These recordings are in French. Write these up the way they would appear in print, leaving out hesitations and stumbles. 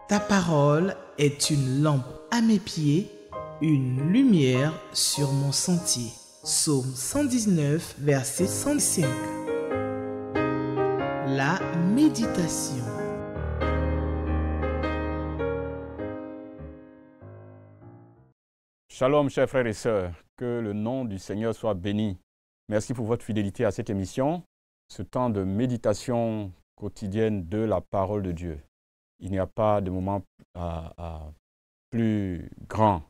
Ta parole est une lampe à mes pieds, une lumière sur mon sentier. Psaume 119, verset 105. La méditation. Shalom, chers frères et sœurs, que le nom du Seigneur soit béni. Merci pour votre fidélité à cette émission, ce temps de méditation quotidienne de la parole de Dieu. Il n'y a pas de moment plus grand,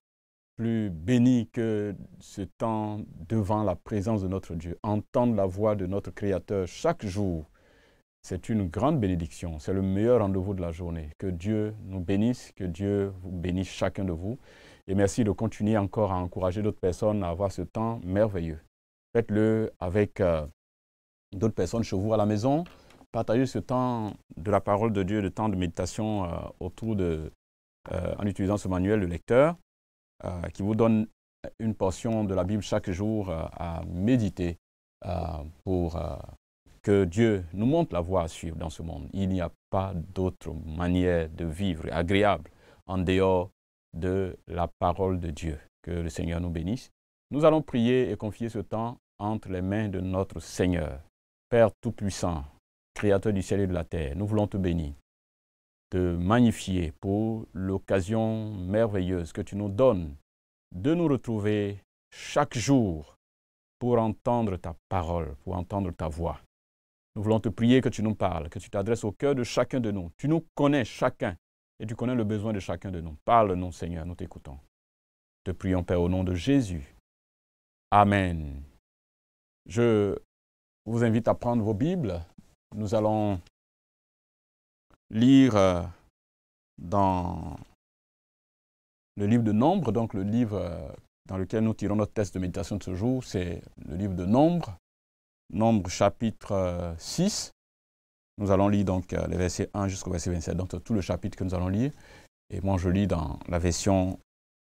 plus béni que ce temps devant la présence de notre Dieu. Entendre la voix de notre Créateur chaque jour, c'est une grande bénédiction. C'est le meilleur rendez-vous de la journée. Que Dieu nous bénisse, que Dieu vous bénisse chacun de vous. Et merci de continuer encore à encourager d'autres personnes à avoir ce temps merveilleux. Faites-le avec d'autres personnes chez vous à la maison. Partagez ce temps de la parole de Dieu, le temps de méditation en utilisant ce manuel de lecteur qui vous donne une portion de la Bible chaque jour à méditer pour que Dieu nous montre la voie à suivre dans ce monde. Il n'y a pas d'autre manière de vivre agréable en dehors de la parole de Dieu. Que le Seigneur nous bénisse. Nous allons prier et confier ce temps entre les mains de notre Seigneur. Père Tout-Puissant, Créateur du ciel et de la terre, nous voulons te bénir, te magnifier pour l'occasion merveilleuse que tu nous donnes de nous retrouver chaque jour pour entendre ta parole, pour entendre ta voix. Nous voulons te prier que tu nous parles, que tu t'adresses au cœur de chacun de nous. Tu nous connais chacun et tu connais le besoin de chacun de nous. Parle-nous, Seigneur, nous t'écoutons. Te prions, Père, au nom de Jésus. Amen. Je vous invite à prendre vos Bibles. Nous allons lire dans le livre de Nombres, donc le livre dans lequel nous tirons notre texte de méditation de ce jour, c'est le livre de Nombres, Nombres chapitre 6. Nous allons lire donc les versets 1 jusqu'au verset 27, donc tout le chapitre que nous allons lire. Et moi, je lis dans la version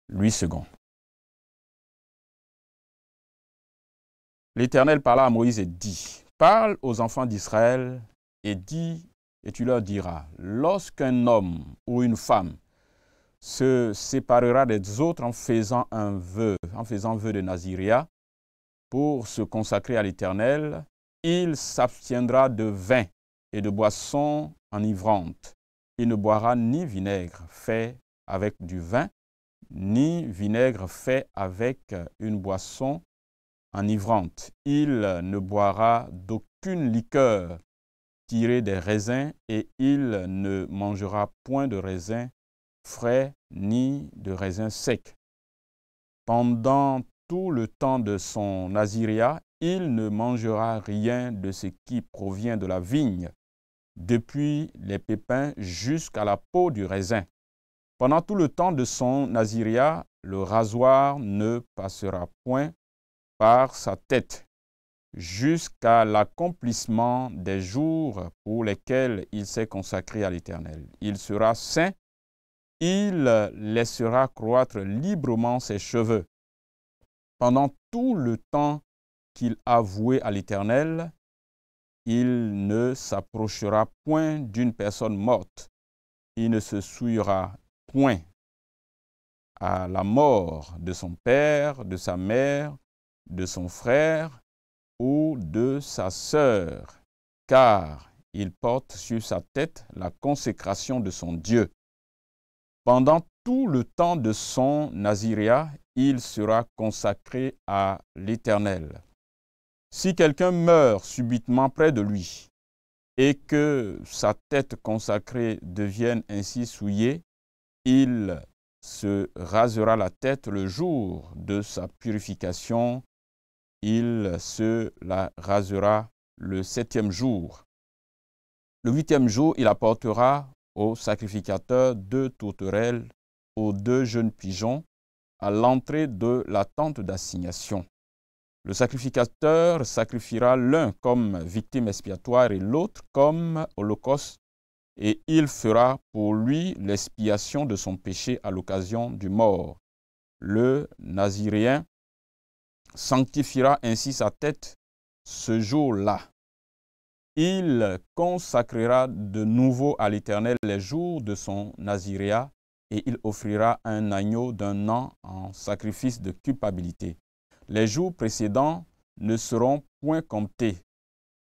Louis II. L'Éternel parla à Moïse et dit, « Parle aux enfants d'Israël et dis, et tu leur diras, lorsqu'un homme ou une femme se séparera des autres en faisant vœu de naziréat pour se consacrer à l'Éternel, il s'abstiendra de vin et de boissons enivrantes. Il ne boira ni vinaigre fait avec du vin, ni vinaigre fait avec une boisson enivrante. Il ne boira d'aucune liqueur tirée des raisins et il ne mangera point de raisins frais ni de raisins secs. Pendant tout le temps de son naziréat, il ne mangera rien de ce qui provient de la vigne, depuis les pépins jusqu'à la peau du raisin. Pendant tout le temps de son naziréat, le rasoir ne passera point par sa tête, jusqu'à l'accomplissement des jours pour lesquels il s'est consacré à l'Éternel. Il sera saint, il laissera croître librement ses cheveux. Pendant tout le temps qu'il a voué à l'Éternel, il ne s'approchera point d'une personne morte. Il ne se souillera point à la mort de son père, de sa mère, de son frère ou de sa sœur, car il porte sur sa tête la consécration de son Dieu. Pendant tout le temps de son naziréat, il sera consacré à l'Éternel. Si quelqu'un meurt subitement près de lui et que sa tête consacrée devienne ainsi souillée, il se rasera la tête le jour de sa purification. Il se la rasera le 7e jour. Le 8e jour, il apportera au sacrificateur 2 tourterelles ou 2 jeunes pigeons à l'entrée de la tente d'assignation. Le sacrificateur sacrifiera l'un comme victime expiatoire et l'autre comme holocauste, et il fera pour lui l'expiation de son péché à l'occasion du mort. Le naziréen sanctifiera ainsi sa tête ce jour-là. Il consacrera de nouveau à l'Éternel les jours de son naziréat et il offrira un agneau d'un an en sacrifice de culpabilité. Les jours précédents ne seront point comptés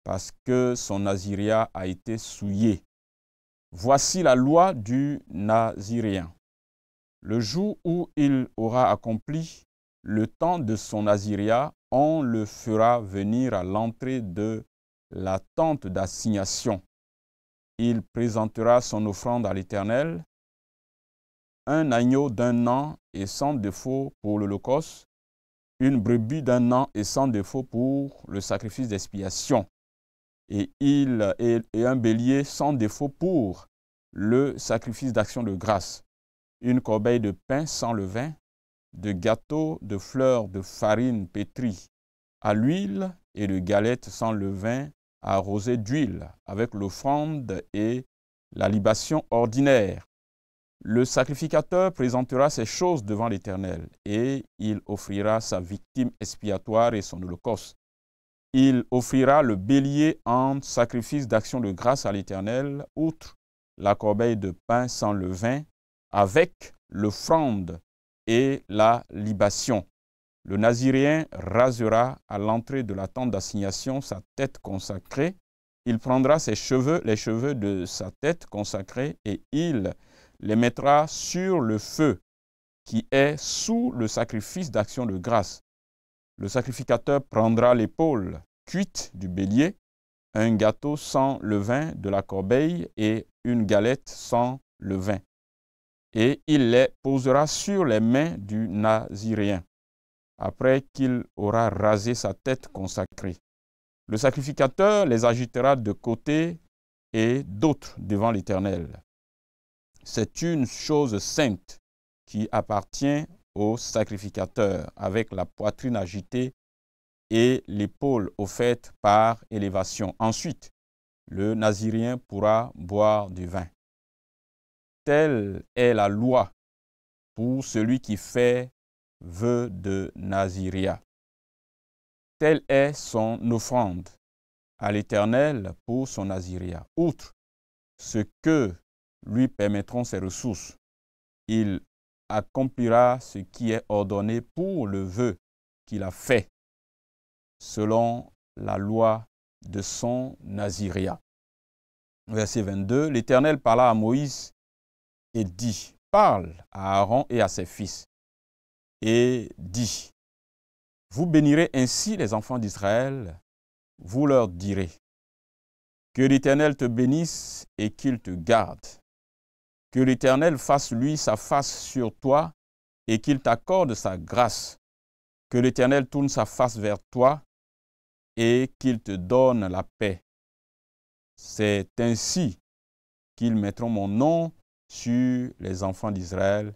parce que son naziréat a été souillé. Voici la loi du naziréen. Le jour où il aura accompli le temps de son naziréat, on le fera venir à l'entrée de la tente d'assignation. Il présentera son offrande à l'Éternel, un agneau d'un an et sans défaut pour l'holocauste, une brebis d'un an et sans défaut pour le sacrifice d'expiation, et un bélier sans défaut pour le sacrifice d'action de grâce, une corbeille de pain sans levain, de gâteaux de fleurs de farine pétrie à l'huile et de galettes sans levain arrosées d'huile avec l'offrande et la libation ordinaire. Le sacrificateur présentera ces choses devant l'Éternel et il offrira sa victime expiatoire et son holocauste. Il offrira le bélier en sacrifice d'action de grâce à l'Éternel, outre la corbeille de pain sans levain, avec l'offrande et la libation. Le naziréen rasera à l'entrée de la tente d'assignation sa tête consacrée. Il prendra ses cheveux, les cheveux de sa tête consacrée, et il les mettra sur le feu qui est sous le sacrifice d'action de grâce. Le sacrificateur prendra l'épaule cuite du bélier, un gâteau sans levain de la corbeille et une galette sans levain. Et il les posera sur les mains du naziréen, après qu'il aura rasé sa tête consacrée. Le sacrificateur les agitera de côté et d'autre devant l'Éternel. C'est une chose sainte qui appartient au sacrificateur, avec la poitrine agitée et l'épaule offerte par élévation. Ensuite, le naziréen pourra boire du vin. Telle est la loi pour celui qui fait vœu de naziréat. Telle est son offrande à l'Éternel pour son naziréat. Outre ce que lui permettront ses ressources, il accomplira ce qui est ordonné pour le vœu qu'il a fait, selon la loi de son naziréat. Verset 22, l'Éternel parla à Moïse et dit, parle à Aaron et à ses fils, et dit, vous bénirez ainsi les enfants d'Israël, vous leur direz, que l'Éternel te bénisse et qu'il te garde. Que l'Éternel fasse lui sa face sur toi et qu'il t'accorde sa grâce. Que l'Éternel tourne sa face vers toi et qu'il te donne la paix. C'est ainsi qu'ils mettront mon nom sur les enfants d'Israël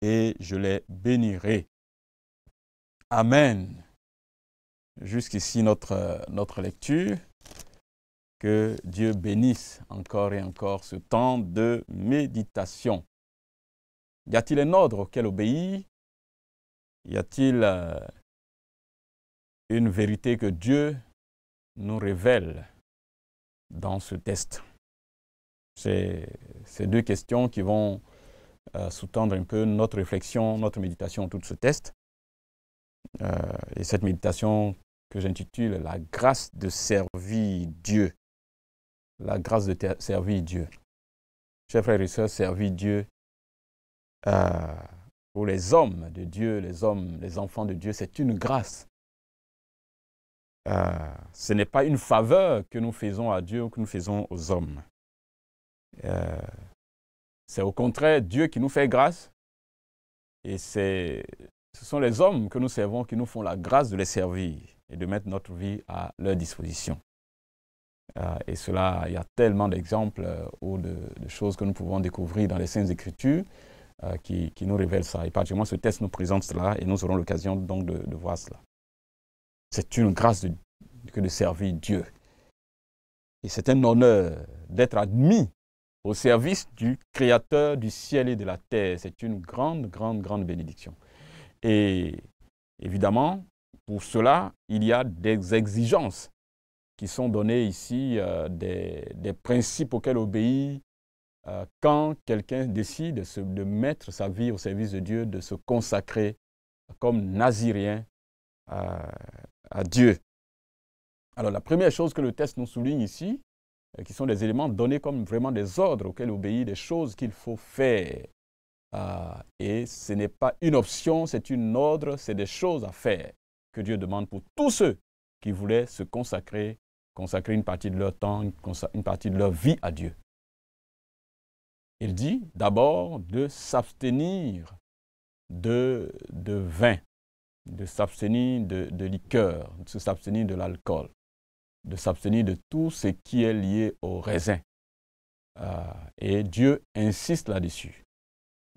et je les bénirai. Amen. Jusqu'ici notre lecture. Que Dieu bénisse encore et encore ce temps de méditation. Y a-t-il un ordre auquel obéir? Y a-t-il une vérité que Dieu nous révèle dans ce texte? C'est ces deux questions qui vont sous-tendre un peu notre réflexion, notre méditation autour de ce texte. Et cette méditation que j'intitule « La grâce de servir Dieu ». La grâce de servir Dieu. Chers frères et sœurs, servir Dieu pour les hommes de Dieu, les enfants de Dieu, c'est une grâce. Ce n'est pas une faveur que nous faisons à Dieu ou que nous faisons aux hommes. C'est au contraire Dieu qui nous fait grâce et ce sont les hommes que nous servons qui nous font la grâce de les servir et de mettre notre vie à leur disposition. Et cela, il y a tellement d'exemples ou de choses que nous pouvons découvrir dans les Saintes Écritures qui nous révèlent ça. Et particulièrement, ce texte nous présente cela et nous aurons l'occasion donc de voir cela. C'est une grâce que de servir Dieu. Et c'est un honneur d'être admis au service du Créateur du ciel et de la terre. C'est une grande, grande, grande bénédiction. Et évidemment, pour cela, il y a des exigences qui sont donnés ici, des principes auxquels obéir quand quelqu'un décide de mettre sa vie au service de Dieu, de se consacrer comme naziréen à Dieu. Alors la première chose que le texte nous souligne ici, qui sont des éléments donnés comme vraiment des ordres auxquels obéir, des choses qu'il faut faire. Et ce n'est pas une option, c'est une ordre, c'est des choses à faire que Dieu demande pour tous ceux qui voulaient se consacrer une partie de leur temps, une partie de leur vie à Dieu. Il dit d'abord de s'abstenir de vin, de s'abstenir de liqueur, de s'abstenir de l'alcool, de s'abstenir de tout ce qui est lié au raisin. Et Dieu insiste là-dessus.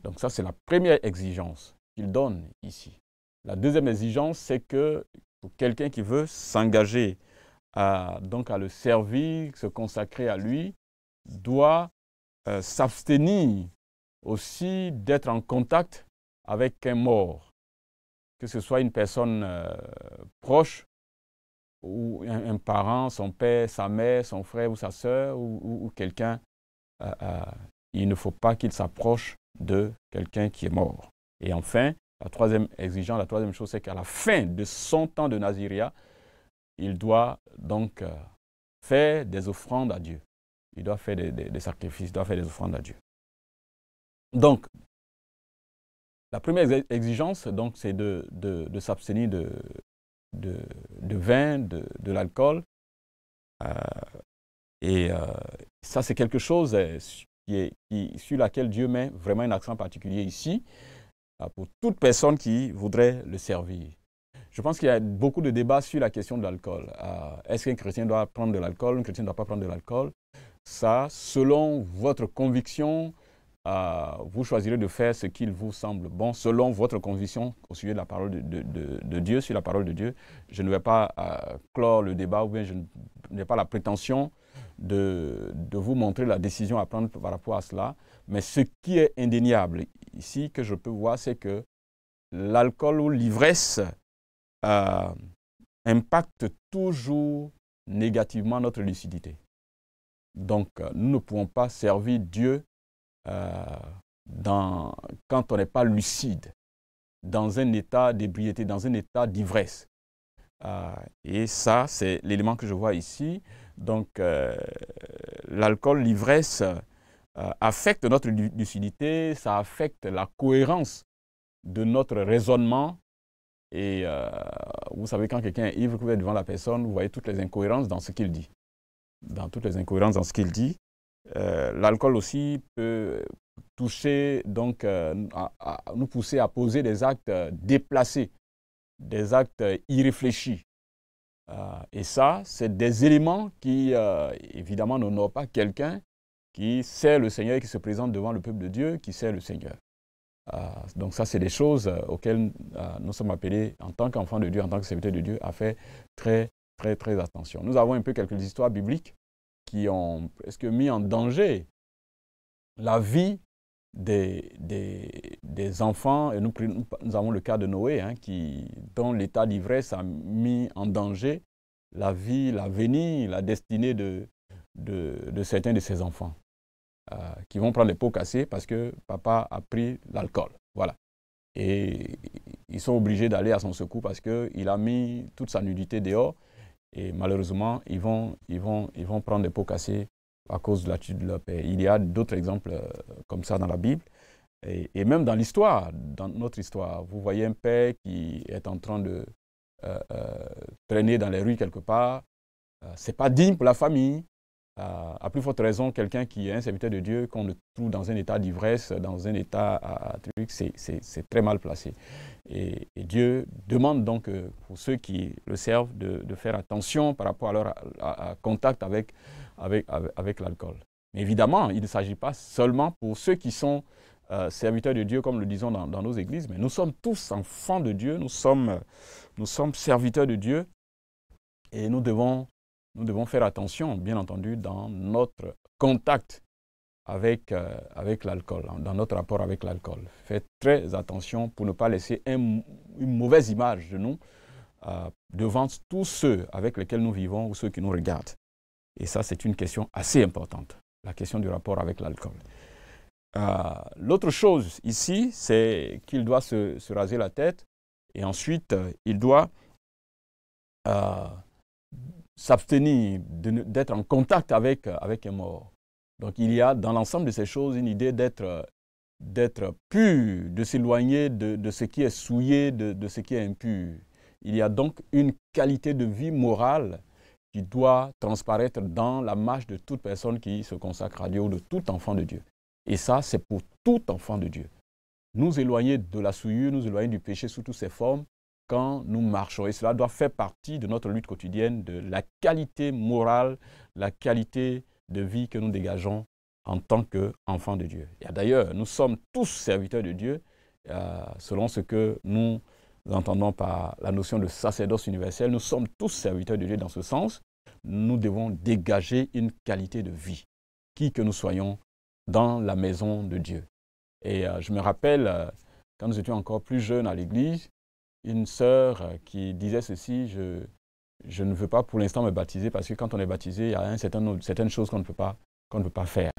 Donc ça, c'est la première exigence qu'il donne ici. La deuxième exigence, c'est que pour quelqu'un qui veut s'engager donc à le servir, se consacrer à lui, doit s'abstenir aussi d'être en contact avec un mort, que ce soit une personne proche, ou un parent, son père, sa mère, son frère ou sa sœur, ou quelqu'un. Il ne faut pas qu'il s'approche de quelqu'un qui est mort. Et enfin, la troisième exigence, la troisième chose, c'est qu'à la fin de son temps de naziréat, il doit donc faire des offrandes à Dieu. Il doit faire des sacrifices, il doit faire des offrandes à Dieu. Donc, la première exigence, donc, c'est de s'abstenir de vin, de l'alcool. Ça, c'est quelque chose sur laquelle Dieu met vraiment un accent particulier ici, pour toute personne qui voudrait le servir. Je pense qu'il y a beaucoup de débats sur la question de l'alcool. Est-ce qu'un chrétien doit prendre de l'alcool, un chrétien ne doit pas prendre de l'alcool? Ça, selon votre conviction, vous choisirez de faire ce qu'il vous semble bon, selon votre conviction au sujet de la parole de Dieu, sur la parole de Dieu. Je ne vais pas clore le débat, ou bien je n'ai pas la prétention de vous montrer la décision à prendre par rapport à cela. Mais ce qui est indéniable ici, que je peux voir, c'est que l'alcool ou l'ivresse impacte toujours négativement notre lucidité. Donc, nous ne pouvons pas servir Dieu quand on n'est pas lucide, dans un état d'ébriété, dans un état d'ivresse. Et ça, c'est l'élément que je vois ici. Donc, l'alcool, l'ivresse affecte notre lucidité, ça affecte la cohérence de notre raisonnement. Et vous savez, quand quelqu'un est ivre, vous êtes devant la personne, vous voyez toutes les incohérences dans ce qu'il dit. L'alcool aussi peut toucher, donc, à nous pousser à poser des actes déplacés, des actes irréfléchis. Et ça, c'est des éléments qui, évidemment, n'honorent pas quelqu'un qui sert le Seigneur et qui se présente devant le peuple de Dieu, qui sert le Seigneur. Donc ça, c'est des choses auxquelles nous sommes appelés, en tant qu'enfants de Dieu, en tant que serviteurs de Dieu, à faire très, très, très attention. Nous avons un peu quelques histoires bibliques qui ont presque mis en danger la vie des enfants. Et nous avons le cas de Noé, dont l'état d'ivresse a mis en danger la vie, l'avenir, la destinée de certains de ses enfants, qui vont prendre les pots cassés parce que papa a pris l'alcool. Voilà. Et ils sont obligés d'aller à son secours parce qu'il a mis toute sa nudité dehors. Et malheureusement, ils vont prendre des pots cassés à cause de l'attitude de leur père. Il y a d'autres exemples comme ça dans la Bible. Et même dans l'histoire, dans notre histoire, vous voyez un père qui est en train de traîner dans les rues quelque part. Ce n'est pas digne pour la famille. À plus forte raison, quelqu'un qui est un serviteur de Dieu, qu'on le trouve dans un état d'ivresse, dans un état c'est très mal placé. Et Dieu demande donc pour ceux qui le servent de faire attention par rapport à leur contact avec l'alcool. Mais évidemment, il ne s'agit pas seulement pour ceux qui sont serviteurs de Dieu, comme le disons dans nos églises, mais nous sommes tous enfants de Dieu, nous sommes serviteurs de Dieu et nous devons faire attention, bien entendu, dans notre contact avec l'alcool, dans notre rapport avec l'alcool. Faites très attention pour ne pas laisser une mauvaise image de nous devant tous ceux avec lesquels nous vivons ou ceux qui nous regardent. Et ça, c'est une question assez importante, la question du rapport avec l'alcool. L'autre chose ici, c'est qu'il doit se raser la tête et ensuite, il doit s'abstenir d'être en contact avec un mort. Donc, il y a dans l'ensemble de ces choses une idée d'être pur, de s'éloigner de ce qui est souillé, de ce qui est impur. Il y a donc une qualité de vie morale qui doit transparaître dans la marche de toute personne qui se consacre à Dieu ou de tout enfant de Dieu. Et ça, c'est pour tout enfant de Dieu. Nous éloigner de la souillure, nous éloigner du péché sous toutes ses formes quand nous marchons. Et cela doit faire partie de notre lutte quotidienne, de la qualité morale, la qualité de vie que nous dégageons en tant qu'enfants de Dieu. Et d'ailleurs, nous sommes tous serviteurs de Dieu, selon ce que nous entendons par la notion de sacerdoce universel. Nous sommes tous serviteurs de Dieu dans ce sens. Nous devons dégager une qualité de vie, qui que nous soyons dans la maison de Dieu. Et je me rappelle, quand nous étions encore plus jeunes à l'église, une sœur qui disait ceci, je ne veux pas pour l'instant me baptiser parce que quand on est baptisé, il y a certaines choses qu'on ne peut pas faire.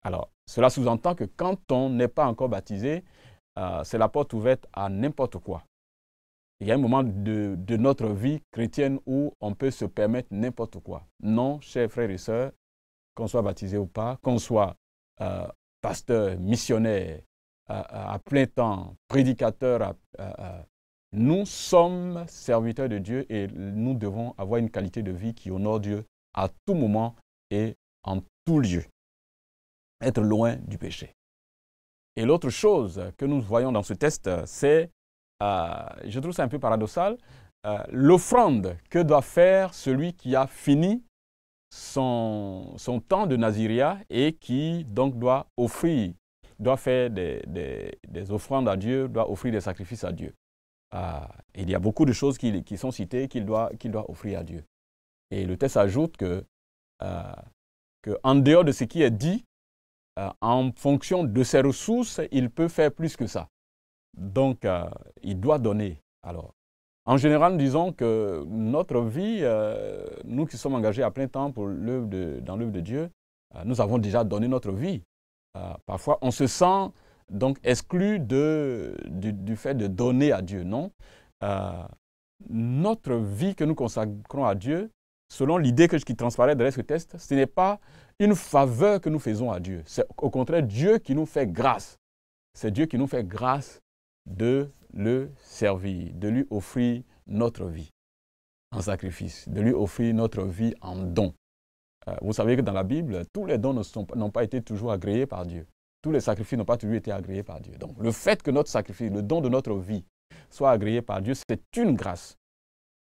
Alors, cela sous-entend que quand on n'est pas encore baptisé, c'est la porte ouverte à n'importe quoi. Il y a un moment de notre vie chrétienne où on peut se permettre n'importe quoi. Non, chers frères et sœurs, qu'on soit baptisé ou pas, qu'on soit pasteur, missionnaire, à plein temps, prédicateur, nous sommes serviteurs de Dieu et nous devons avoir une qualité de vie qui honore Dieu à tout moment et en tout lieu. Être loin du péché. Et l'autre chose que nous voyons dans ce texte, c'est, je trouve ça un peu paradoxal, l'offrande que doit faire celui qui a fini son temps de naziria et qui donc doit faire des offrandes à Dieu, doit offrir des sacrifices à Dieu. Il y a beaucoup de choses qui sont citées qu'il doit offrir à Dieu. Et le texte ajoute que en dehors de ce qui est dit, en fonction de ses ressources, il peut faire plus que ça. Donc, il doit donner. Alors, en général, disons que notre vie, nous qui sommes engagés à plein temps dans l'œuvre de Dieu, nous avons déjà donné notre vie. Parfois, on se sent donc exclu du fait de donner à Dieu, non? Notre vie que nous consacrons à Dieu, selon l'idée qui transparaît de ce texte, ce n'est pas une faveur que nous faisons à Dieu. C'est au contraire Dieu qui nous fait grâce. C'est Dieu qui nous fait grâce de le servir, de lui offrir notre vie en sacrifice, de lui offrir notre vie en don. Vous savez que dans la Bible, tous les dons n'ont pas été toujours agréés par Dieu. Tous les sacrifices n'ont pas toujours été agréés par Dieu. Donc, le fait que notre sacrifice, le don de notre vie, soit agréé par Dieu, c'est une grâce.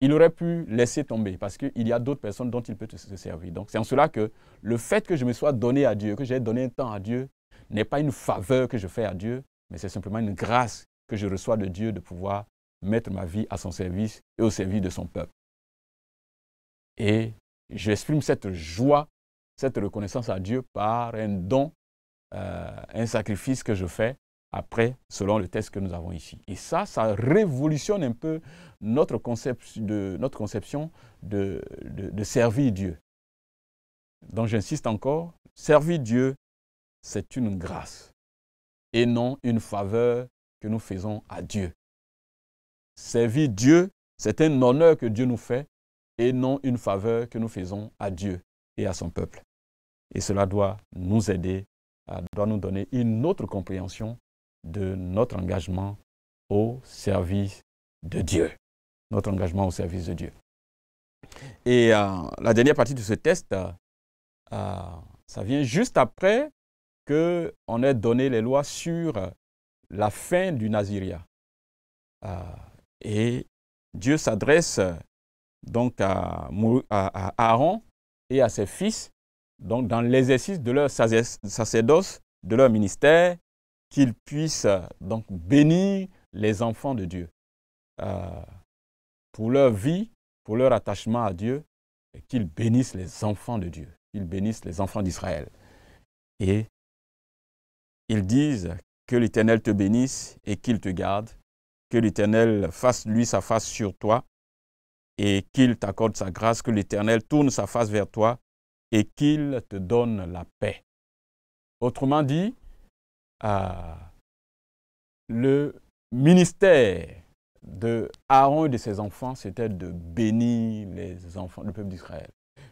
Il aurait pu laisser tomber parce qu'il y a d'autres personnes dont il peut se servir. Donc, c'est en cela que le fait que je me sois donné à Dieu, que j'ai donné un temps à Dieu, n'est pas une faveur que je fais à Dieu, mais c'est simplement une grâce que je reçois de Dieu de pouvoir mettre ma vie à son service et au service de son peuple. Et j'exprime cette joie, cette reconnaissance à Dieu par un don, un sacrifice que je fais après, selon le texte que nous avons ici. Et ça révolutionne un peu notre conception de servir Dieu. Donc j'insiste encore, servir Dieu, c'est une grâce et non une faveur que nous faisons à Dieu. Servir Dieu, c'est un honneur que Dieu nous fait et non une faveur que nous faisons à Dieu et à son peuple. Et cela doit nous aider, doit nous donner une autre compréhension de notre engagement au service de Dieu. Notre engagement au service de Dieu. Et la dernière partie de ce texte, ça vient juste après qu'on ait donné les lois sur la fin du naziria. Et Dieu s'adresse donc à Aaron et à ses fils, donc dans l'exercice de leur sacerdoce, de leur ministère, qu'ils puissent donc bénir les enfants de Dieu pour leur vie, pour leur attachement à Dieu, et qu'ils bénissent les enfants de Dieu, qu'ils bénissent les enfants d'Israël. Et ils disent que l'Éternel te bénisse et qu'il te garde, que l'Éternel fasse lui sa face sur toi et qu'il t'accorde sa grâce, que l'Éternel tourne sa face vers toi et qu'il te donne la paix. Autrement dit, le ministère de Aaron et de ses enfants, c'était de bénir les enfants, le peuple d'Israël.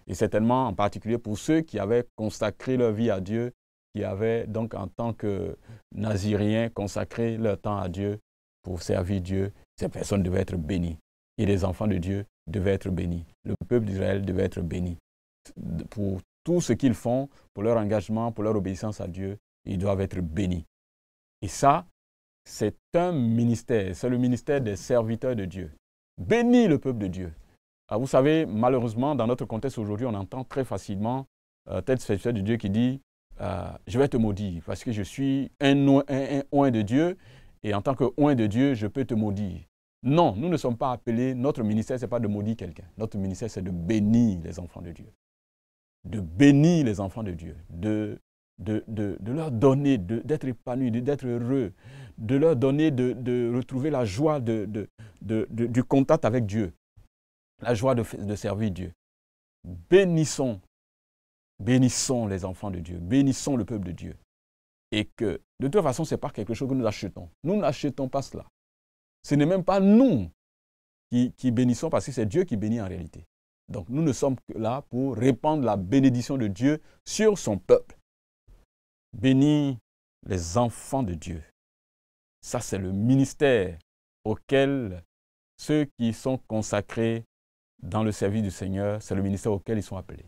Et certainement, en particulier pour ceux qui avaient consacré leur vie à Dieu, qui avaient donc en tant que Naziriens consacré leur temps à Dieu pour servir Dieu, ces personnes devaient être bénies. Et les enfants de Dieu devaient être bénis. Le peuple d'Israël devait être béni. Pour tout ce qu'ils font, pour leur engagement, pour leur obéissance à Dieu, ils doivent être bénis. Et ça, c'est un ministère, c'est le ministère des serviteurs de Dieu. Bénis le peuple de Dieu. Alors vous savez, malheureusement, dans notre contexte aujourd'hui, on entend très facilement tel serviteur de Dieu qui dit je vais te maudire parce que je suis un oint de Dieu et en tant que oint de Dieu, je peux te maudire. Non, nous ne sommes pas appelés, notre ministère, ce n'est pas de maudire quelqu'un. Notre ministère, c'est de bénir les enfants de Dieu. De bénir les enfants de Dieu, de leur donner, d'être épanouis, d'être heureux, de leur donner de retrouver la joie du contact avec Dieu, la joie de servir Dieu. Bénissons les enfants de Dieu, bénissons le peuple de Dieu. Et que, de toute façon, ce n'est pas quelque chose que nous achetons. Nous n'achetons pas cela. Ce n'est même pas nous qui bénissons parce que c'est Dieu qui bénit en réalité. Donc nous ne sommes que là pour répandre la bénédiction de Dieu sur son peuple. Bénis les enfants de Dieu. Ça, c'est le ministère auquel ceux qui sont consacrés dans le service du Seigneur, c'est le ministère auquel ils sont appelés.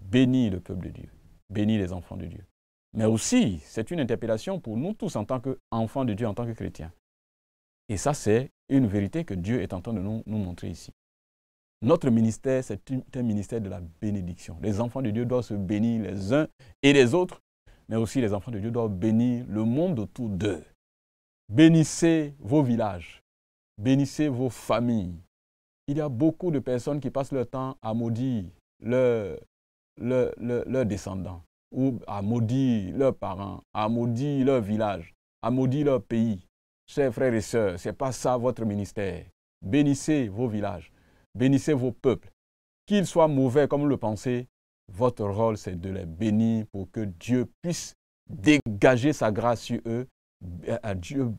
Bénis le peuple de Dieu. Bénis les enfants de Dieu. Mais aussi, c'est une interpellation pour nous tous en tant qu'enfants de Dieu, en tant que chrétiens. Et ça, c'est une vérité que Dieu est en train de nous montrer ici. Notre ministère, c'est un ministère de la bénédiction. Les enfants de Dieu doivent se bénir les uns et les autres, mais aussi les enfants de Dieu doivent bénir le monde autour d'eux. Bénissez vos villages, bénissez vos familles. Il y a beaucoup de personnes qui passent leur temps à maudire leurs descendants, ou à maudire leurs parents, à maudire leur village, à maudire leur pays. Chers frères et sœurs, ce n'est pas ça votre ministère. Bénissez vos villages. Bénissez vos peuples. Qu'ils soient mauvais comme vous le pensez, votre rôle c'est de les bénir pour que Dieu puisse dégager sa grâce sur eux, Dieu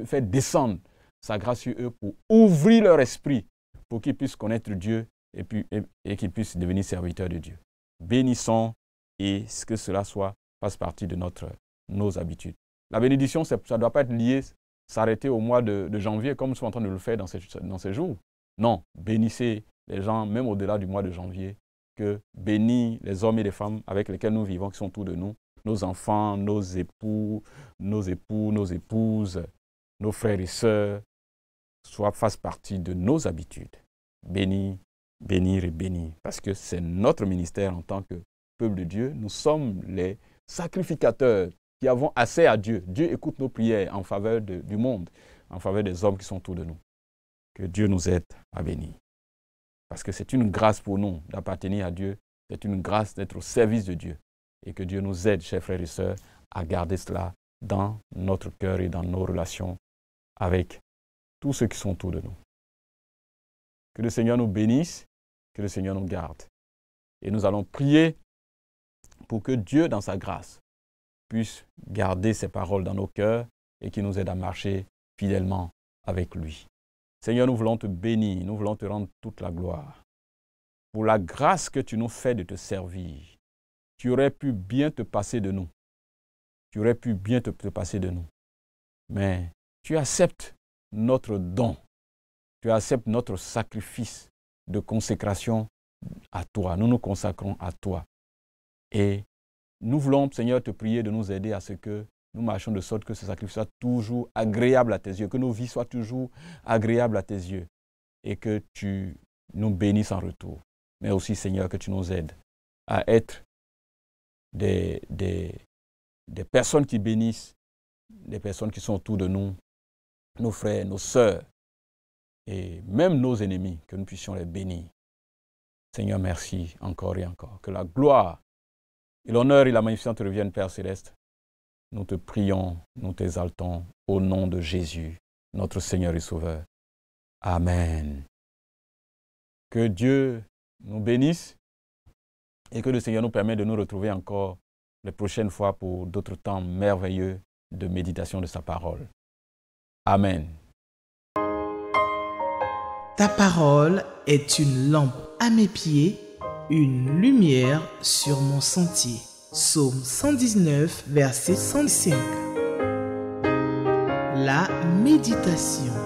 fait descendre sa grâce sur eux pour ouvrir leur esprit, pour qu'ils puissent connaître Dieu et qu'ils puissent devenir serviteurs de Dieu. Bénissons et que cela fasse partie de nos habitudes. La bénédiction, ça ne doit pas être lié, s'arrêter au mois de janvier comme nous sommes en train de le faire dans ces jours. Non, bénissez les gens, même au-delà du mois de janvier, que bénis les hommes et les femmes avec lesquels nous vivons, qui sont autour de nous, nos enfants, nos époux, nos épouses, nos frères et sœurs, fassent partie de nos habitudes. Bénir, bénir et bénir. Parce que c'est notre ministère en tant que peuple de Dieu. Nous sommes les sacrificateurs qui avons accès à Dieu. Dieu écoute nos prières en faveur du monde, en faveur des hommes qui sont autour de nous. Que Dieu nous aide à bénir. Parce que c'est une grâce pour nous d'appartenir à Dieu. C'est une grâce d'être au service de Dieu. Et que Dieu nous aide, chers frères et sœurs, à garder cela dans notre cœur et dans nos relations avec tous ceux qui sont autour de nous. Que le Seigneur nous bénisse, que le Seigneur nous garde. Et nous allons prier pour que Dieu, dans sa grâce, puisse garder ses paroles dans nos cœurs et qu'il nous aide à marcher fidèlement avec lui. Seigneur, nous voulons te bénir, nous voulons te rendre toute la gloire. Pour la grâce que tu nous fais de te servir, tu aurais pu bien te passer de nous. Tu aurais pu bien te passer de nous. Mais tu acceptes notre don. Tu acceptes notre sacrifice de consécration à toi. Nous nous consacrons à toi. Et nous voulons, Seigneur, te prier de nous aider à ce que nous marchons de sorte que ce sacrifice soit toujours agréable à tes yeux, que nos vies soient toujours agréables à tes yeux et que tu nous bénisses en retour. Mais aussi, Seigneur, que tu nous aides à être des personnes qui bénissent, des personnes qui sont autour de nous, nos frères, nos sœurs et même nos ennemis, que nous puissions les bénir. Seigneur, merci encore et encore. Que la gloire et l'honneur et la magnificence te reviennent, Père Céleste. Nous te prions, nous t'exaltons au nom de Jésus, notre Seigneur et Sauveur. Amen. Que Dieu nous bénisse et que le Seigneur nous permette de nous retrouver encore les prochaines fois pour d'autres temps merveilleux de méditation de sa parole. Amen. Ta parole est une lampe à mes pieds, une lumière sur mon sentier. Psaume 119, verset 105. La méditation.